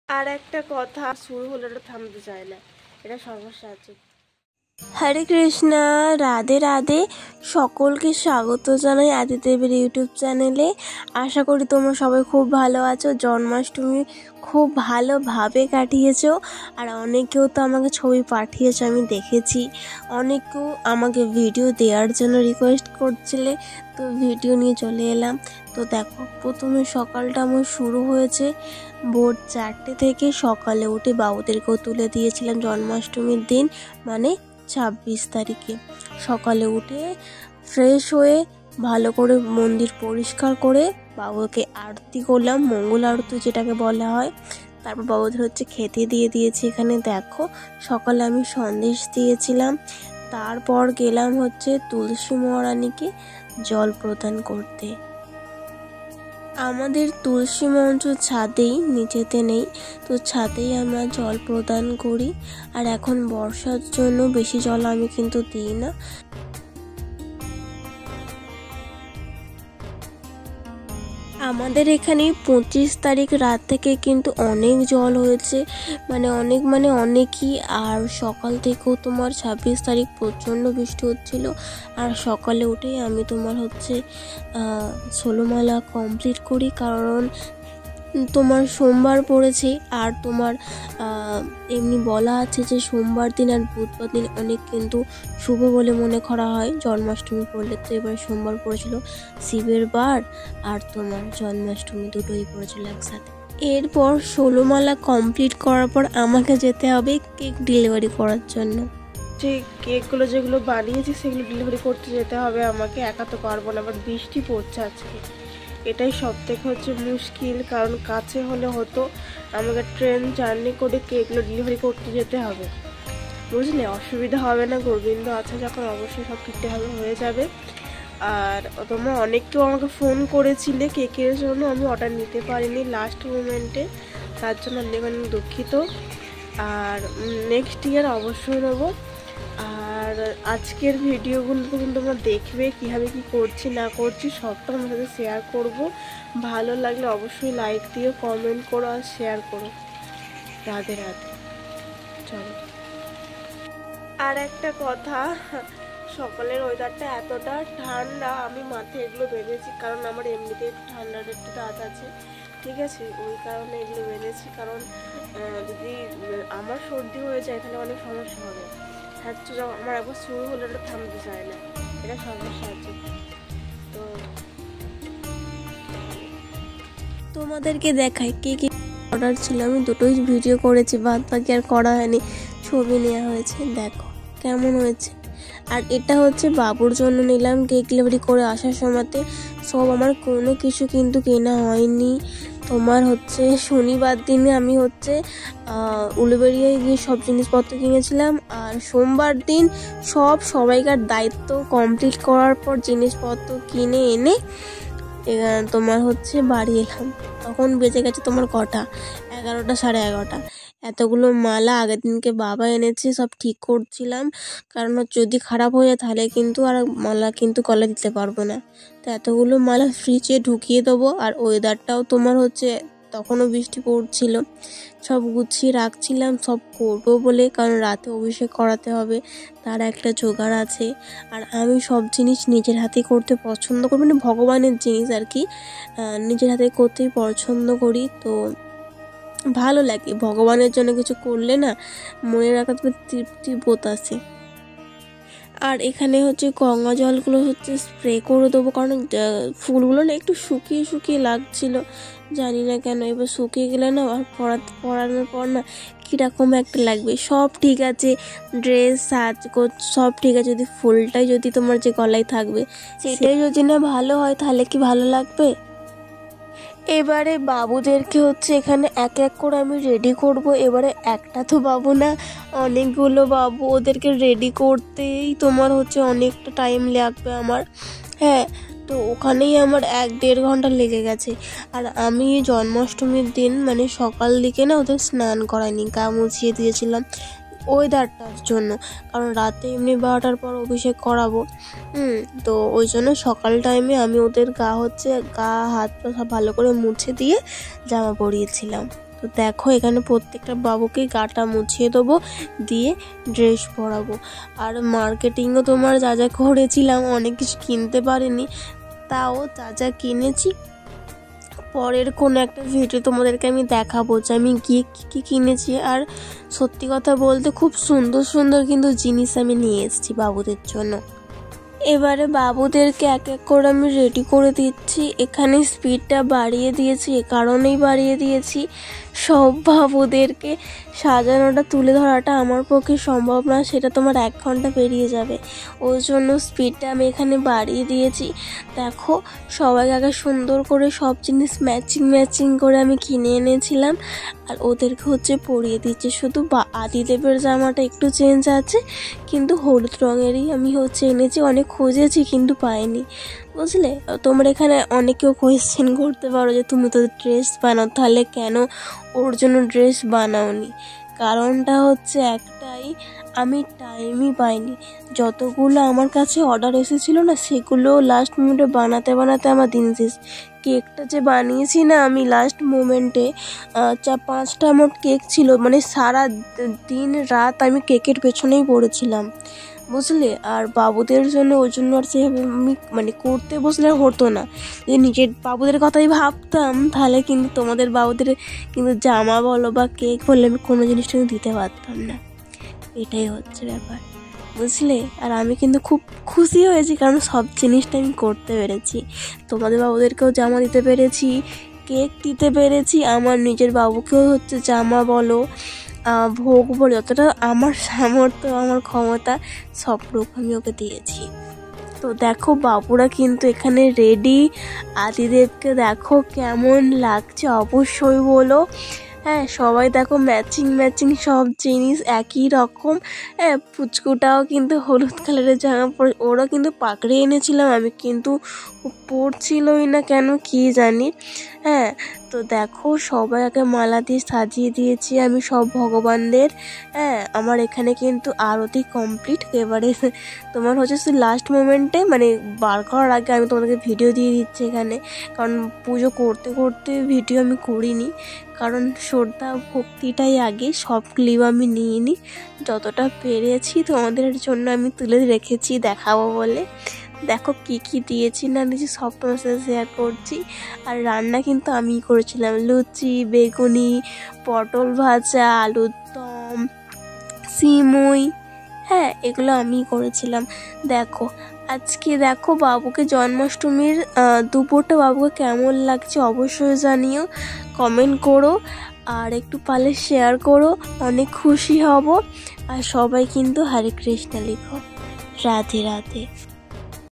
আর একটা কথা শুরু হলে ওটা থামতে চায় না, এটা সমস্যা আছে। হরে কৃষ্ণা, রাধে রাধে। সকলকে স্বাগত জানাই আদিদেবের ইউটিউব চ্যানেলে। আশা করি তোমরা সবাই খুব ভালো আছো। জন্মাষ্টমী খুব ভালোভাবে কাটিয়েছো। আর অনেকেও তো আমাকে ছবি পাঠিয়েছো, আমি দেখেছি। অনেকেও আমাকে ভিডিও দেওয়ার জন্য রিকোয়েস্ট করছিলে, তো ভিডিও নিয়ে চলে এলাম। তো দেখো, প্রথমে সকালটা আমার শুরু হয়েছে ভোর 4টে থেকে। সকালে উঠে বাবুদেরকেও তুলে দিয়েছিলাম জন্মাষ্টমীর দিন, মানে 26 তারিখে। সকালে উঠে ফ্রেশ হয়ে ভালো করে মন্দির পরিষ্কার করে বাবুকে আরতি করলাম, মঙ্গল আরতি যেটাকে বলা হয়। তারপর বাবুদের হচ্ছে খেতে দিয়ে দিয়েছি। এখানে দেখো, সকালে আমি সন্দেশ দিয়েছিলাম। তারপর গেলাম হচ্ছে তুলসী মহারানীকে জল প্রদান করতে। আমাদের তুলসী মঞ্চ ছাদেই, নিচেতে নেই, তো ছাদেই আমরা জল প্রদান করি। আর এখন বর্ষার জন্য বেশি জল আমি কিন্তু দিই না। আমাদের এখানে 25 তারিখ রাত থেকে কিন্তু অনেক জল হয়েছে, মানে অনেকই। আর সকাল থেকেও তোমার 26 তারিখ প্রচণ্ড বৃষ্টি হচ্ছিল। আর সকালে উঠেই আমি তোমার হচ্ছে 16 মালা কমপ্লিট করি, কারণ তোমার সোমবার পড়েছে। আর তোমার এমনি বলা আছে যে সোমবার দিন আর বুধবার দিন অনেক কিন্তু শুভ বলে মনে করা হয় জন্মাষ্টমী পড়লে। তো এবার সোমবার পড়েছিল, শিবের বার আর তোমার জন্মাষ্টমী দুটোই পড়েছিল একসাথে। এরপর 16 মালা কমপ্লিট করার পর আমাকে যেতে হবে কেক ডেলিভারি করার জন্য। যে কেকগুলো যেগুলো বানিয়েছি সেগুলো ডেলিভারি করতে যেতে হবে আমাকে, একা তো পারবো না। আবার বৃষ্টি পড়ছে আজকে, এটাই সব থেকে হচ্ছে মুশকিল। কারণ কাছে হলে হতো, আমাকে ট্রেন জার্নি করে কেকগুলো ডেলিভারি করতে যেতে হবে, বুঝলে? অসুবিধা হবে না, গোবিন্দ আছে যখন অবশ্যই সব ঠিকঠাক হয়ে যাবে। আর তোমরা অনেকেও আমাকে ফোন করেছিলে কেকের জন্য, আমি অর্ডার নিতে পারিনি লাস্ট মোমেন্টে, তার জন্য অনেক অনেক দুঃখিত। আর নেক্সট ইয়ার অবশ্যই নেবো। আর আজকের ভিডিওগুলো কিন্তু তোমরা দেখবে কীভাবে কী করছি না করছি সবটা তোমার সাথে শেয়ার করব। ভালো লাগলে অবশ্যই লাইক দিও, কমেন্ট করো আর শেয়ার করো। রাধে রাধে। চলো। আর একটা কথা, সকালের ওয়েদারটা এতটা ঠান্ডা, আমি মাথায় এগুলো বেঁধেছি কারণ আমার এমনিতেই ঠান্ডার একটু দাঁত আছে, ঠিক আছে? ওই কারণে এগুলো বেঁধেছি, কারণ যদি আমার সর্দি হয়ে যায় তাহলে অনেক সমস্যা হবে। হচ্ছে আমার একবার শুরু হলে ওটা থামতে চায় না, এটা সমস্যা আছে। তো তোমাদেরকে দেখাই কে কে অর্ডার ছিল। আমি দুটোই ভিডিও করেছি, বাদ বাকি আর করা হয়নি, ছবি নেওয়া হয়েছে। দেখো কেমন হয়েছে। আর এটা হচ্ছে বাবুর জন্য নিলাম কেক ডেলিভারি করে আসার সময়তে। সব আমার কোনো কিছু কিন্তু কেনা হয়নি। তোমার হচ্ছে শনিবার দিনে আমি হচ্ছে উলুবেড়িয়ায় গিয়ে সব জিনিসপত্র কিনেছিলাম। আর সোমবার দিন সবাইকার দায়িত্ব কমপ্লিট করার পর জিনিসপত্র কিনে এনে তোমার হচ্ছে বাড়ি এলাম। তখন বেজে গেছে তোমার কটা, 11টা, 11:30। এতগুলো মালা আগের দিনকে বাবা এনেছে, সব ঠিক করছিলাম, কারণ যদি খারাপ হয়ে যায় তাহলে কিন্তু আর মালা কিন্তু গলা দিতে পারবো না। তো এতগুলো মালা ফ্রিজে ঢুকিয়ে দেবো। আর ওয়েদারটাও তোমার হচ্ছে তখনও বৃষ্টি পড়ছিল, সব গুছিয়ে রাখছিলাম সব করবো বলে, কারণ রাতে অভিষেক করাতে হবে, তার একটা জোগাড় আছে। আর আমি সব জিনিস নিজের হাতে করতে পছন্দ করি, মানে ভগবানের জিনিস আর কি, নিজের হাতে করতেই পছন্দ করি। তো ভালো লাগে, ভগবানের জন্য কিছু করলে না মনে রাখা তৃপ্তি বোধ আছে। আর এখানে হচ্ছে গঙ্গা জলগুলো হচ্ছে স্প্রে করে দেবো, কারণ ফুলগুলো না একটু শুকিয়ে শুকিয়ে লাগছিল, জানি না কেন। এবার শুকিয়ে গেলে না আর পরানোর পর না কীরকম একটা লাগবে। সব ঠিক আছে, ড্রেস সাজগোজ সব ঠিক আছে, যদি ফুলটাই যদি তোমার যে গলায় থাকবে সেটাই যদি না ভালো হয় তাহলে কি ভালো লাগবে? এবারে বাবুদেরকে হচ্ছে এখানে এক এক করে আমি রেডি করব। এবারে একটা তো বাবু না, অনেকগুলো বাবু, ওদেরকে রেডি করতেই তোমার হচ্ছে অনেকটা টাইম লাগবে আমার। হ্যাঁ, তো ওখানেই আমার 1-1.5 ঘন্টা লেগে গেছে। আর আমি জন্মাষ্টমীর দিন মানে সকাল দিকে না ওদের স্নান করাইনি, গা মুছিয়ে দিয়েছিলাম। ওয়েদারটার জন্য, কারণ রাতে এমনি 12টার পর অভিষেক করাবো। তো ওই জন্য সকাল টাইমে আমি ওদের গা হাত পা ভালো করে মুছে দিয়ে জামা পরিয়েছিলাম। তো দেখো এখানে প্রত্যেকটা বাবুকে গাটা মুছিয়ে দেবো, দিয়ে ড্রেস পরাবো। আর মার্কেটিংও তোমার যা যা করেছিলাম, অনেক কিছু কিনতে পারিনি, তাও যা যা কিনেছি পরের কোনো একটা ভিডিও তোমাদেরকে আমি দেখাবো যে আমি গিয়ে কী কিনেছি। আর সত্যি কথা বলতে খুব সুন্দর সুন্দর কিন্তু জিনিস আমি নিয়ে এসেছি বাবুদের জন্য। এবারে বাবুদেরকে এক এক করে আমি রেডি করে দিচ্ছি। এখানে স্পিডটা বাড়িয়ে দিয়েছি, এ কারণেই বাড়িয়ে দিয়েছি, সব বাবুদেরকে সাজানোটা তুলে ধরাটা আমার পক্ষে সম্ভব না, সেটা তোমার 1 ঘন্টা পেরিয়ে যাবে। ওই জন্য স্পিডটা আমি এখানে বাড়িয়ে দিয়েছি। দেখো সবাই আগে সুন্দর করে সব জিনিস ম্যাচিং করে আমি কিনে এনেছিলাম, আর ওদেরকে পরিয়ে দিচ্ছি। শুধু আদিদেবের জামাটা একটু চেঞ্জ আছে, কিন্তু হলুদ রঙেরই আমি এনেছি। অনেক খুঁজেছি কিন্তু পাইনি, বুঝলে। তোমরা এখানে অনেকেও কোয়েশ্চেন করতে পারো যে তুমি তো ড্রেস বানাও, তাহলে কেন ওর জন্য ড্রেস বানাওনি? কারণটা একটাই, আমি টাইমই পাইনি। যতগুলো আমার কাছে অর্ডার এসেছিলো না, সেগুলো লাস্ট মোমেন্টে বানাতে আমার দিন শেষ। কেকটা যে বানিয়েছি না আমি লাস্ট মোমেন্টে, 4-5টা আমার কেক ছিল, মানে সারা দিন রাত আমি কেকের পেছনেই পড়েছিলাম, বুঝলে। আর বাবুদের জন্য ওই জন্য আর সেভাবে আমি করতে বসলে হতো না। যদি নিজের বাবুদের কথাই ভাবতাম, তাহলে কিন্তু তোমাদের বাবুদের কিন্তু জামা বলো বা কেক বললে আমি কোনো জিনিসটা দিতে পারতাম না। এটাই ব্যাপার, বুঝলে। আর আমি কিন্তু খুব খুশি হয়েছি, কারণ সব জিনিসটা আমি করতে পেরেছি। তোমাদের বাবুদেরকেও জামা দিতে পেরেছি, কেক দিতে পেরেছি, আমার নিজের বাবুকেও জামা বলো ভোগ বলে যতটা আমার সামর্থ্য আমার ক্ষমতা সবটুকু আমি ওকে দিয়েছি। তো দেখো বাবুরা কিন্তু এখানে রেডি। আদিদেবকে দেখো কেমন লাগছে অবশ্যই বলো। হ্যাঁ সবাই দেখো ম্যাচিং সব জিনিস একই রকম। হ্যাঁ পুচকুটাও কিন্তু হলুদ কালারের জামা পরে, ওরা কিন্তু পাকড়ে এনেছিলাম আমি, কিন্তু পরছিলই না কেন কি জানি। হ্যাঁ তো দেখো সবাই আগে মালা দিয়ে সাজিয়ে দিয়েছি আমি সব ভগবানদের। হ্যাঁ আমার এখানে কিন্তু আরতি কমপ্লিট। এবারে তোমার লাস্ট মোমেন্টে মানে বার করার আগে আমি তোমাদেরকে ভিডিও দিয়ে দিচ্ছি এখানে, কারণ পুজো করতে করতে ভিডিও আমি করিনি, কারণ শ্রদ্ধা ভক্তিটাই আগে। সব ক্লিপ আমি নিইনি, যতটা পেরেছি তোমাদের জন্য আমি তুলে রেখেছি দেখাবো বলে। দেখো কি দিয়েছি না দিয়েছি সব তোমার সাথে শেয়ার করছি। আর রান্না কিন্তু আমিই করেছিলাম, লুচি, বেগুনি, পটল ভাজা, আলুর দম, সিমুই, হ্যাঁ এগুলো আমিই করেছিলাম। আজকে দেখো বাবুকে জন্মাষ্টমীর দুপুরটা বাবুকে কেমন লাগছে অবশ্যই জানিও, কমেন্ট করো, আর একটু পারলে শেয়ার করো, অনেক খুশি হব। আর সবাই কিন্তু হরে কৃষ্ণ লিখো। রাধে রাধে।